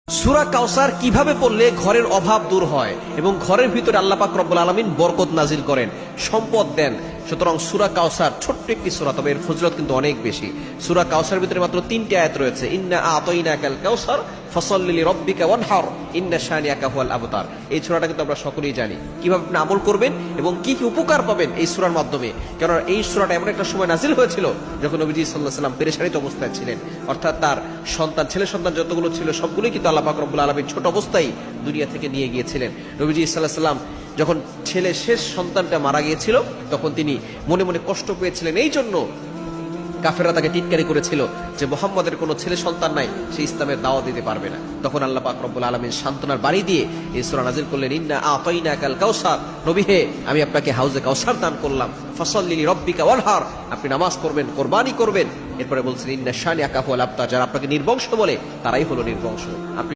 সূরা কাউসার কিভাবে পড়লে ঘরের অভাব দূর হয় এবং ঘরের ভিতরে আল্লাহ পাক রব্বুল আলামিন বরকত নাজিল করেন, সম্পদ দেন। সুতরাং সূরা কাউসার ছোট্ট একটি সূরা, তবে এর ফজিলত কিন্তু অনেক বেশি। সূরা কাউসারের ভিতরে মাত্র 3টি আয়াত রয়েছে। ইন্না আতাইনাকাল কাউসার ফাসাল্লি লিরাব্বিকা ওয়ানহার ইন্না শানিয়াকা হুয়াল আবতার। এই সূরাটা কিন্তু আমরা সকলেই জানি। কিভাবে আপনি আমল করবেন এবং কি কি উপকার পাবেন এই সূরার মাধ্যমে। কারণ এই সূরাটা এমন একটা সময় নাজিল হয়েছিল যখন নবীজি সাল্লাল্লাহু আলাইহি ওয়াসাল্লাম পেরেশানিত অবস্থায় ছিলেন। অর্থাৎ তার সন্তান, ছেলে সন্তান যতগুলো ছিল সবগুলোই কিন্তু আল্লাহ পাক রব্বুল আলামিন ছোট অবস্থায় দুনিয়া থেকে নিয়ে গিয়েছিলেন। নবীজি সাল্লাল্লাহু আলাইহি ওয়াসাল্লাম যখন ছেলে শেষ সন্তানটা মারা গিয়েছিল তখন তিনি মনে মনে কষ্ট পেয়েছিলেন। এই জন্য কাফেররা তাকে টিটকারি করেছিল যে মুহাম্মদের কোনো ছেলে সন্তান নাই, সে ইসলামের দাওয়াত দিতে পারবে না। তখন আল্লাহ পাক রব্বুল আলামিন সান্ত্বনার বাণী দিয়ে এই সূরা নাযিল করলেন, ইন্না আতাইনাকাল কাউসার, নবী হে আমি আপনাকে হাউজে কাউসার দান করলাম, ফাসাল্লি লিরাব্বিকা ওয়ানহার, আপনি নামাজ পড়বেন, কুরবানি করবেন। এরপরে বলছেন ইন্না শানিয়াকা হুয়াল আবতার, যারা আপনাকে নির্বংশ বলে তারাই হলো নির্বংশ। আপনি